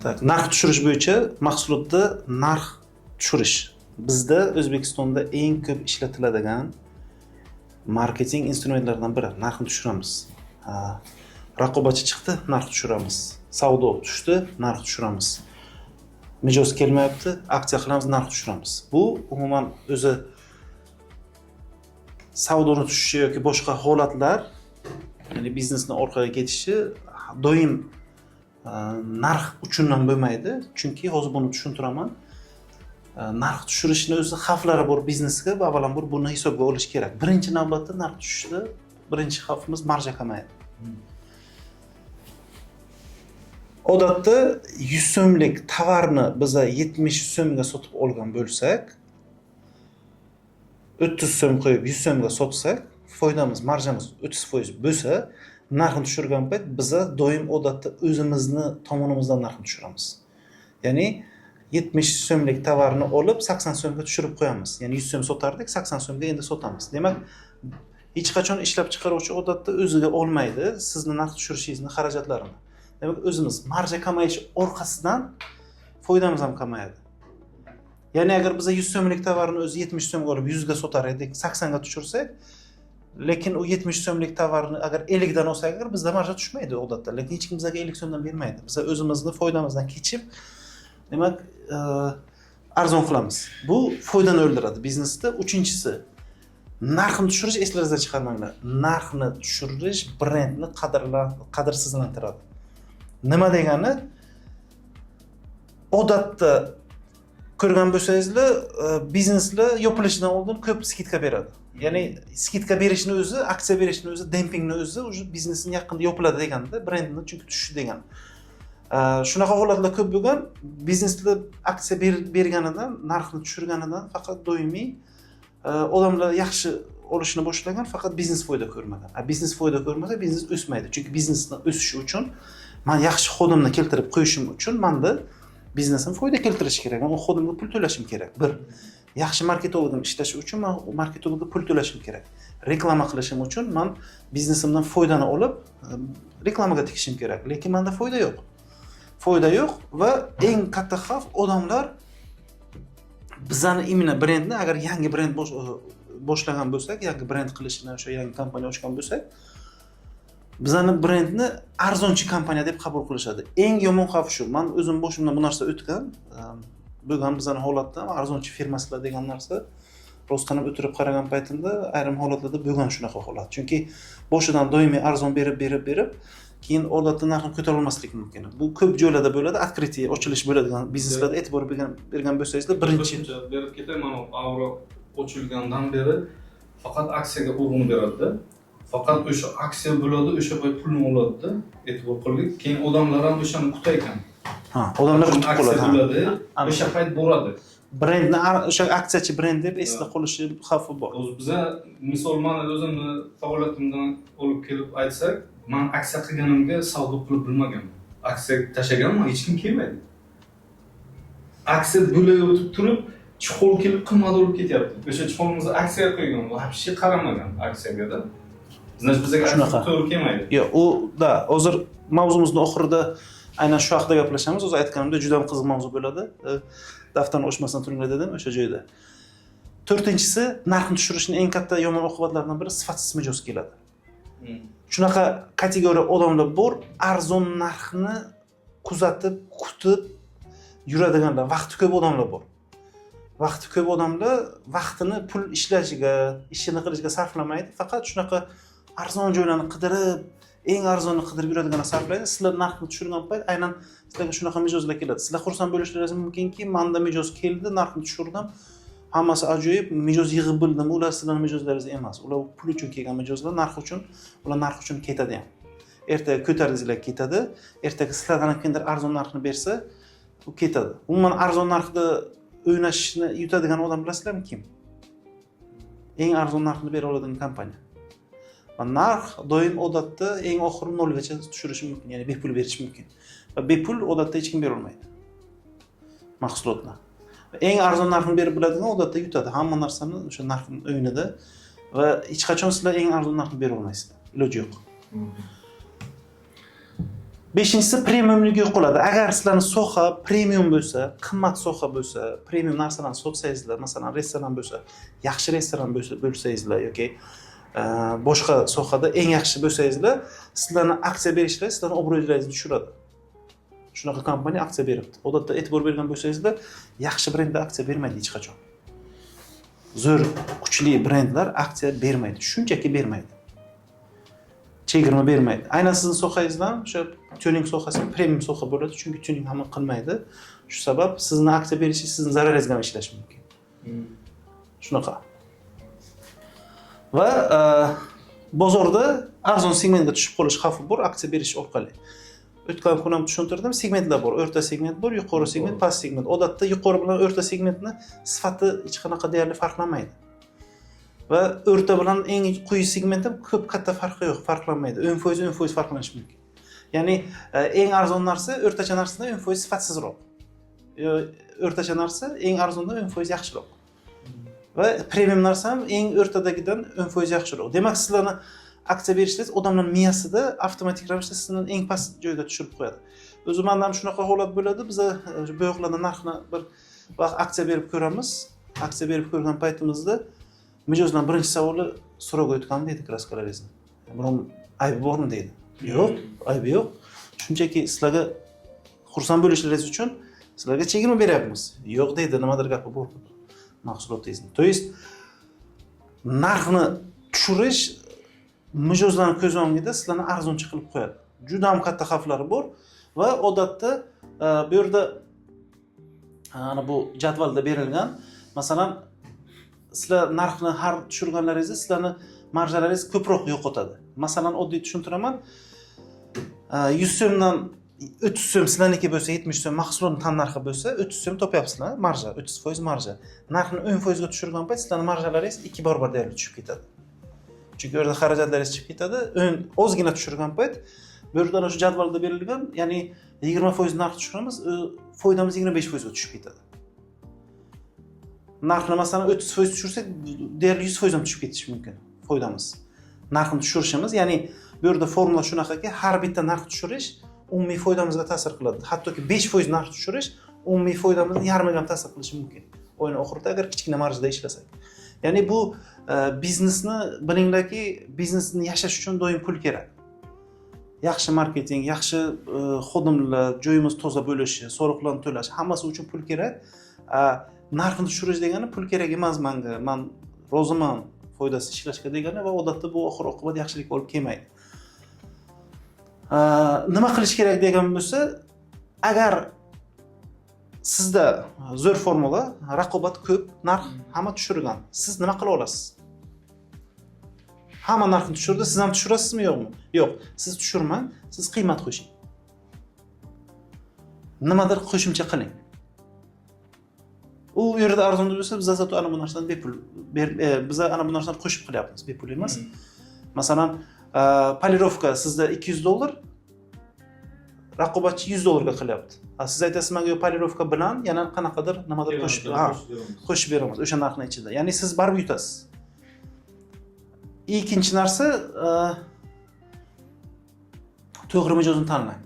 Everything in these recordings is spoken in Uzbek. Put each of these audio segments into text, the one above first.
Tak, narx tushirish bo'yicha mahsulotda narx tushirish bizda O'zbekistonda eng ko'p ishlatiladigan marketing instrumentlaridan biri. Narxni tushiramiz. Raqobatchi chiqdi, narx tushiramiz. Savdo tushdi, narx tushiramiz. Mijoz kelmayapti, aksiya qilamiz, narx tushiramiz. Bu umuman o'zi savdoni tushishi yoki boshqa holatlar, ya'ni biznesning orqaga ketishi doim narx uchun ham bo'lmaydi. Chunki hozir buni tushuntiraman. Narx tushirishning o'zi xavflari bor biznesga va avvalambor buni hisobga olish kerak. Birinchi navbatda narx tushishda birinchi xavfimiz marja kamayadi. Odatda 100 so'mlik tovarni biz 70 so'mga sotib olgan bo'lsak, 30 so'm qo'yib 100 so'mga sotsak, foydamiz, marjamiz 30% bo'lsa, narxni tushirgan payt biz doim odatda o'zimizni tomonimizdan narxni tushiramiz. Ya'ni 70 so'mlik tovarni olib 80 so'mga tushirib qo'yamiz. Ya'ni 100 so'm sotardik, 80 so'mga endi sotamiz. Demak, hech qachon ishlab chiqaruvchi odatda o'ziga olmaydi sizni narx tushirishingizni xarajatlarini. Demak, o'zimiz marja kamayishi orqasidan foydamiz ham kamayadi. Ya'ni agar biz 100 so'mlik tovarni o'zi 70 so'mga olib 100 ga sotar edik, 80 ga tushirsak, lekin u 70 so'mlik tovarni agar 50 dan olsak, agar bizda marja tushmaydi odatda. Lekin hech kim bizga 50 so'mdan bermaydi. Biz o'zimizni foydamizdan kechib, demak, arzon qilamiz. Bu foydani o'ldiradi biznesda. Uchinchisi, narxni tushirish, eslaringizdan chiqarmanglar. Narxni tushirish brendni qadrsizlantiradi. Nima degani? Odatda ko'rgan bo'lsangizlar, bizneslar yopilishidan oldin ko'p skidka beradi. Ya'ni skidka berishni o'zi, aksiya berishni o'zi, dempingni o'zi o'sha biznesning yaqinda yopiladi deganda, brendni chunki tushishi degan. Shunaqa holatlar ko'p bo'lgan, bizneslar aksiya berganidan, narxni tushirganidan faqat doimiy odamlar yaxshi olishni boshlagan, faqat biznes foyda ko'rmagan. Biznes foyda ko'rmasa, biznes o'smaydi. Chunki biznesning o'sishi uchun men yaxshi xodimni keltirib qo'yishim uchun menda biznesim foyda keltirishi kerak. Men u xodimga pul to'lashim kerak. Bir, yaxshi marketologim ishlashi uchun men marketologga pul to'lashim kerak. Reklama qilishim uchun men biznesimdan foydani olib, reklamaga tikishim kerak. Lekin menda foyda yo'q. Foyda yo'q va eng katta xavf odamlar bizani imina brendni agar yangi brend boshlagan bo'lsak, yangi brend qilishni, o'sha yangi kompaniya ochgan bo'lsak, bizani brendni arzonchi kompaniya deb qabul qilishadi. Eng yomon xavf shu. Men o'zim boshimdan bu narsa o'tgan. Bo'lgan bizani holatda arzonchi firmaslar degan narsa rostdan ham o'tirib qaragan paytimda ayrim holatlarda bo'lgan shunaqa holat. Chunki boshidan doimiy arzon berib keyin odatda narxni ko'tara olmaslik mumkin. Bu ko'p joylarda bo'ladi, открытие, ochilish bo'ladigan bizneslarda e'tibor bergan bo'lsangizlar, birinchi berib ketaman, avro ochilgandan beri faqat aksiyaga urg'u beradi. Faqat o'sha aksiya bo'ladi, o'sha payt pulni oladi, e'tibor qiling. Keyin odamlar ham o'shani kutar ekan. Odamlar kutib qoladi. O'sha payt boradi. Brendni o'sha aksiyachi brend deb esda qolishi xavfi bor. O'zi biza misol men o'zimni faoliyatimdan olib kelib aytsak, men aksiya qilganimga savdo qilib bilmaganman. Aksiya tashlaganman, hech kim kelmaydi. Aksiya bo'lib o'tib turib, chiqol kelib qimmat olib ketyapti. O'sha chiqolimizni aksiyaga qo'ygan, вообще qaramagan aksiyaga-da. Значит, bizga aksiya to'g'ri kelmaydi. Yo'q, u da hozir mavzumizning oxirida aynan shu haqida gaplashamiz. O'zi aytganimda juda ham qiziq mavzu bo'ladi. Daftarni ochmasdan turinglar dedim o'sha joyda. To'rtinchisi, narxni tushirishning eng katta yomon oqibatlaridan biri sifatsiz mijoz keladi. Shunaqa kategoriya odamlar bor, arzon narxni kuzatib, kutib yuradiganlar, vaqti ko'p odamlar bor. Vaqti ko'p odamlar vaqtini pul ishlashiga, ishini qilishiga sarflamaydi, faqat shunaqa arzon joylarni qidirib, eng arzonni qidirib yuradiganlar sarflaydi. Sizlar narxni tushirgan payt aynan sizlarga shunaqa mijozlar keladi. Sizlar xursand bo'lishlaringiz mumkinki, menda mijoz keldi, narxni tushirdim. Hammasi ajoyib, mijoz yig'ib bildim. Ular sizlarning mijozlaringiz emas. Ular pul uchun kelgan mijozlar, narx uchun, ular narx uchun ketadi ham. Ertaga ko'taringizlar ketadi. Ertaga sizlardan kimdir arzon narxni bersa, u ketadi. Umuman arzon narxda o'ynashni yutadigan odam bilasizlarmi kim? Eng arzon narxni bera oladigan kompaniya. Va narx doim odatda eng oxiri 0 gacha tushirishi mumkin, ya'ni bepul berish mumkin. Va bepul odatda hech kim bera olmaydi. Mahsulotni. Eng arzon narxni berib biladigan odatda yutadi. Hamma narsani o'sha narxning o'yinida va hech qachon sizlar eng arzon narxni bera olmaysizlar. Iloji yo'q. Beshinchisi premiumligi yo'qoladi. Agar sizlarning soha premium bo'lsa, qimmat soha bo'lsa, premium narsalarni sotsangizlar, masalan, restoran bo'lsa, yaxshi restoran bo'lsangizlar yoki boshqa sohada eng yaxshi bo'lsangizlar, sizlarning aksiya berishlar sizlarning obro'yingizni tushiradi. Shunaqa kompaniya aksiya beribdi. Odatda e'tibor bergan bo'lsangizlar, yaxshi brendlar aksiya bermaydi hech qachon. Zo'r, kuchli brendlar aksiya bermaydi, shunchaki bermaydi. Chegirma bermaydi. Aynan sizning sohangizdan o'sha tuning sohasi premium soha bo'ladi, chunki tuning hamma qilmaydi. Shu sabab sizni aksiya berishingiz sizning zararingizga ham ishlashi mumkin. Shunaqa. Va bozorda arzon segmentga tushib qolish xavfi bor aksiya berish orqali. O'tgan kun ham tushuntirdim, segmentlar bor. O'rta segment bor, yuqori segment, past segment. Odatda yuqori bilan o'rta segmentni sifati hech qanaqa deyarli farqlanmaydi. Va o'rta bilan eng quyi segment ham ko'p katta farqi yo'q, farqlanmaydi. 10% farqlanishi mumkin. Ya'ni eng arzon narsa o'rtacha narsadan 10% sifatsizroq. O'rtacha narsa eng arzondan 10% yaxshiroq. Va premium narsa ham eng o'rtadagidan 10% yaxshiroq. Demak, sizlarni aksiya berishingiz odamlar miyasida avtomatik ravishda sizni eng past joyga tushirib qo'yadi. O'zimdan ham shunaqa holat bo'ladi. Biz bu yoqlarda narxni bir vaqt aksiya berib ko'ramiz. Aksiya berib ko'rgan paytimizda mijozdan birinchi savoli so'rab o'tgan deydi kraskalaringizni. Biron aybi bormi deydi. Yo'q, aybi yo'q. Shunchaki sizlarga xursand bo'lishingiz uchun sizlarga chegirma beryapmiz. Yo'q deydi, nimadir gapi bor mahsulotingizni. To есть narxni tushirish mijozlarning ko'z o'ngida sizlarni arzonchi qilib qo'yadi. Juda ham katta xavflari bor va odatda bu yerda ana bu jadvalda berilgan, masalan, sizlar narxni har tushirganlaringizda sizlarni marjalaringiz ko'proq yo'qotadi. Masalan, oddiy tushuntiraman. 100 so'mdan 30 so'm sizlarniki bo'lsa, 70 so'm mahsulotning tan narxi bo'lsa, 30 so'm topyapsizlar, marja, 30% marja. Narxni 10% ga tushirgan payt sizlarning marjalaringiz 2 barobar deyarli tushib ketadi. Chunki o'rda xarajatlaringiz chiqib ketadi. Ozgina tushirgan payt bu yerda shu jadvalda berilgan, ya'ni 20% narx tushiramiz, foydamiz 25% ga tushib ketadi. Narxni masalan 30% tushirsak, deyarli 100% ham tushib ketishi mumkin foydamiz. Narxni tushirishimiz, ya'ni bu yerda formula shunaqaki, har bitta narx tushirish umumiy foydamizga ta'sir qiladi. Hattoki 5% narx tushirish umumiy foydamizni yarmiga ham ta'sir qilishi mumkin. O'yin oxirida agar kichkina marjada ishlasak. Ya'ni bu biznesni bilinglarki, biznesni yashash uchun doim pul kerak. Yaxshi marketing, yaxshi xodimlar, joyimiz toza bo'lishi, soliqlarni to'lash, hammasi uchun pul kerak. Narxni tushirish degani pul kerak emas menga. Men roziman foydasi ishlashga degani va odatda bu oxir oqibat yaxshilikka olib kelmaydi. Nima qilish kerak degan bo'lsa, agar sizda zo'r formula, raqobat ko'p, narx hamma tushirgan. Siz nima qila olasiz? Hamma narxni tushirdi, siz ham tushirasizmi yo'qmi? Yo'q, siz tushirmang, siz qiymat qo'shing. Nimadir qo'shimcha qiling. U yerda arzon bo'lsa, biz zato ana bu narsadan bepul biz ana bu narsani qo'shib qilyapmiz, bepul emas. Masalan, polirovka sizda $200, raqobatchi $100 qilyapti. Siz aytasiz, menga polirovka bilan yana qanaqadir nimadir qo'shib beramiz o'sha narxning ichida. Ya'ni siz barib yutasiz. Ikkinchi narsa, to'g'ri mijozni tanlang.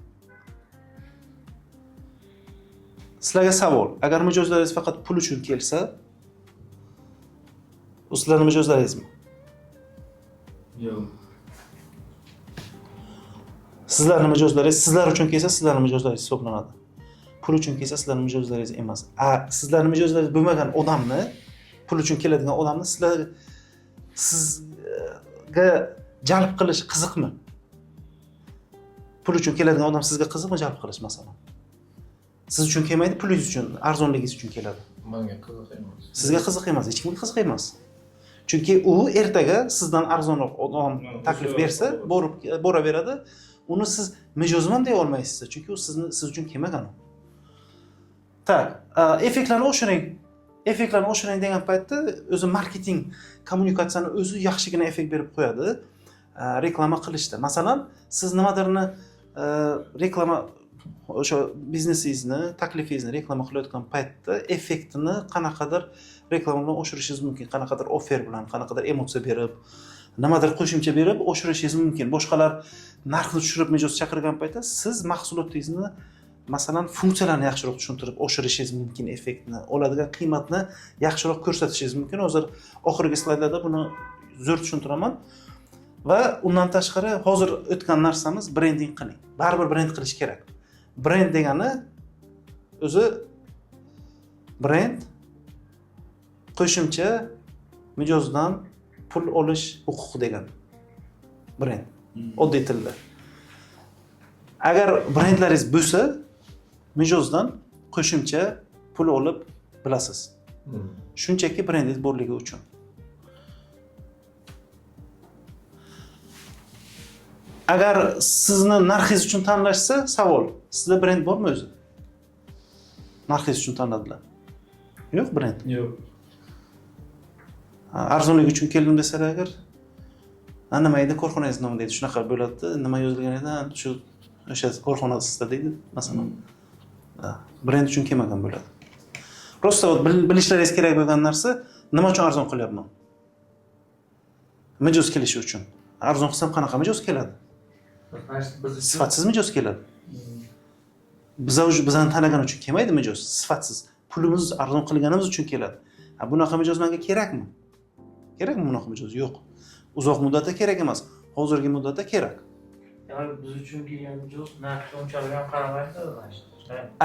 Sizlarga savol, agar mijozlaringiz faqat pul uchun kelsa, bu sizlarning mijozlaringizmi? Yo'q. Sizlarning mijozlaringiz sizlar uchun kelsa, sizlarning mijozlaringiz hisoblanadi. Pul uchun kelsa, sizlarning mijozlaringiz emas. Sizlarning mijozlaringiz bo'lmagan odamni, pul uchun keladigan odamni sizga jalb qilish qiziqmi? Pul uchun keladigan odam sizga qiziqmi jalb qilish masalan? Siz uchun kelmaydi, pulingiz uchun, arzonligingiz uchun keladi. Menga qiziq emas. Sizga qiziq emas, hech kimga qiziq emas. Chunki u ertaga sizdan arzonroq odam taklif bersa, boraveradi. Uni siz mijozman deya olmaysiz, chunki u siz uchun kelmagan u. Tak, effektlarni oshiring. Effektlarni oshiring degan paytda o'zi marketing, kommunikatsiyani o'zi yaxshigina effekt berib qo'yadi reklama qilishda. Masalan, siz nimadirni reklama o'sha biznesingizni, taklifingizni reklama qilayotgan paytda effektini qanaqadir reklama bilan oshirishingiz mumkin, qanaqadir offer bilan, qanaqadir emotsiya berib, nimadir qo'shimcha berib oshirishingiz mumkin. Boshqalar narxni tushirib mijoz chaqirgan paytda siz mahsulotingizni masalan funksiyalarni yaxshiroq tushuntirib oshirishingiz mumkin, effektni, oladigan qiymatni yaxshiroq ko'rsatishingiz mumkin. Hozir oxirgi slaydlarda buni zo'r tushuntiraman. Va undan tashqari hozir o'tgan narsamiz brending qiling. Baribir brend qilish kerak. Brend degani o'zi brend qo'shimcha mijozdan pul olish huquqi degan. Brend. Oddiy tilda. Agar brendlaringiz bo'lsa, mijozdan qo'shimcha pul olib bilasiz. Shunchaki brendingiz borligi uchun. Agar sizni narxingiz uchun tanlashsa, savol, sizda brend bormi o'zi? Narxingiz uchun tanladilar. Yo'q brend. Yo'q. Arzonlik uchun keldim desalar agar, nima edi korxonangiz nomi deydi, shunaqa bo'ladi-da, nima yozilgan edi, shu o'sha korxonasida deydi, masalan. Brend uchun kelmagan bo'ladi. Prosta bilishlaringiz kerak bo'lgan narsa, nima uchun arzon qilyapman? Mijoz kelishi uchun. Arzon qilsam qanaqa mijoz keladi? Sifatsiz mijoz keladi. Bizani tanagan uchun kelmaydi mijoz, sifatsiz. Pulimiz arzon qilganimiz uchun keladi. Bunaqa mijoz menga kerakmi? Kerakmi bunaqa mijoz? Yo'q. Uzoq muddatda kerak emas. Hozirgi muddatda kerak. Ya'ni biz uchun kelgan mijoz narxga unchalik ham qaramaydi mana.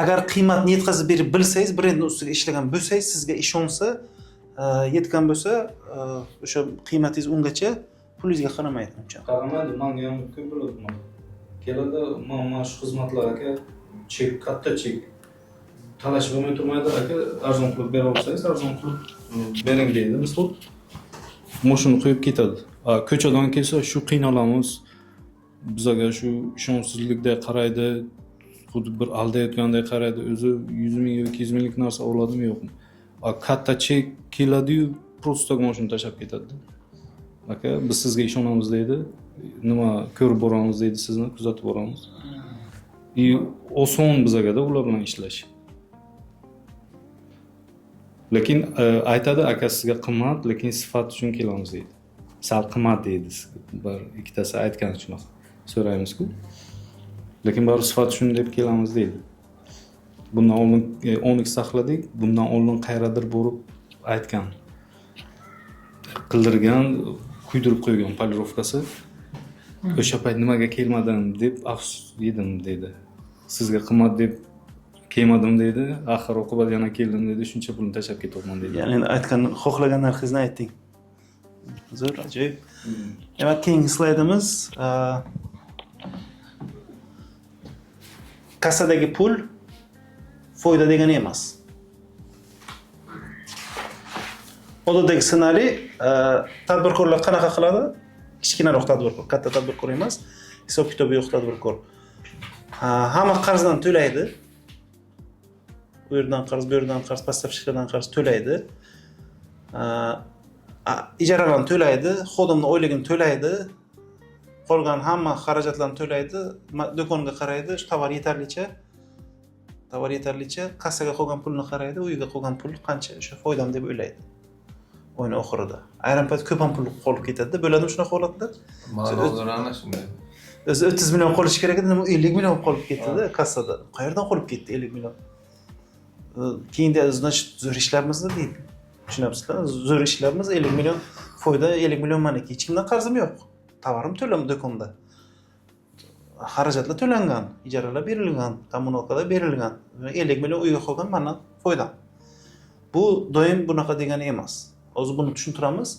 Agar qiymatni yetkazib berib bilsangiz, brendning ustiga ishlagan bo'lsangiz, sizga ishonsa, yetgan bo'lsa, o'sha qiymatingiz ungacha pulingizga qaramaydi uncha. Qaramaydi, menga ham ko'p bo'ladi buni. Keladi, mana shu xizmatlar aka, chek, katta chek. Talashib olmay turmaydi aka, arzon qilib bera olsangiz, arzon qilib bering deydi. Misol moshini qo'yib ketadi. Ko'chadan kelsa shu qiynalamiz. Bizga shu ishonchsizlikda qaraydi, xuddi bir aldayotgandek qaraydi. O'zi 100 ming yoki 200 minglik narsa oladimi yo'qmi? Katta chek keladi-yu, prosta moshini tashlab ketadi. Aka, biz sizga ishonamiz deydi. Nima ko'rib boramiz deydi, sizni kuzatib boramiz. Oson bizga-da ular bilan ishlash. Lekin aytadi, aka sizga qimmat, lekin sifat uchun kelamiz deydi. Sal qimmat deydi. Bir ikkitasi aytgan shunaqa. So'raymiz-ku. Lekin bari sifat uchun deb kelamiz deydi. Bundan oldin 10x saqladik, bundan oldin qayerdadir borib aytgan. Qildirgan, kuydirib qo'ygan polirovkasi. O'sha payt nimaga kelmadim deb afsus yedim dedi. Sizga qimmat deb kelmadim dedi. Axir oqibat yana keldim dedi. Shuncha pulni tashlab ketyapman dedi. Ya'ni aytgan, xohlagan narxingizni ayting. Zo'r, ajoyib. Demak, keyingi slaydimiz kassadagi pul foyda degani emas. Odatdagi ssenariy tadbirkorlar qanaqa qiladi? Kichkinaroq tadbirkor, katta tadbirkor emas, hisob kitobi yo'q tadbirkor. Hamma qarzdan to'laydi. Bu yerdan qarz, bu yerdan qarz, поставщикlardan qarz to'laydi. Ijaralarni to'laydi, xodimni oyligini to'laydi. Qolgan hamma xarajatlarni to'laydi, do'konga qaraydi, shu tovar yetarlicha, kassaga qolgan pulni qaraydi, uyiga qolgan pul qancha, o'sha foydam deb o'ylaydi. O'yin oxirida. Ayrim payt ko'p ham pul qolib ketadi. Bo'ladimi shunaqa holatlar? Ma'nolar ana shunday. O'zi 30 million qolishi kerak edi, 50 million qolib ketdi kassada. Qayerdan qolib ketdi 50 million? Keyinda значит zo'r ishlarmizda deydi. Tushunamsizlar? Zo'r ishlarimiz 50 million foyda, 50 million meniki. Hech kimdan qarzim yo'q. Tovarim to'lam do'konda. Xarajatlar to'langan, ijaralar berilgan, kommunalkalar berilgan. 50 million uyga qolgan mendan foydam. Bu doim bunaqa degani emas. Hozir buni tushuntiramiz.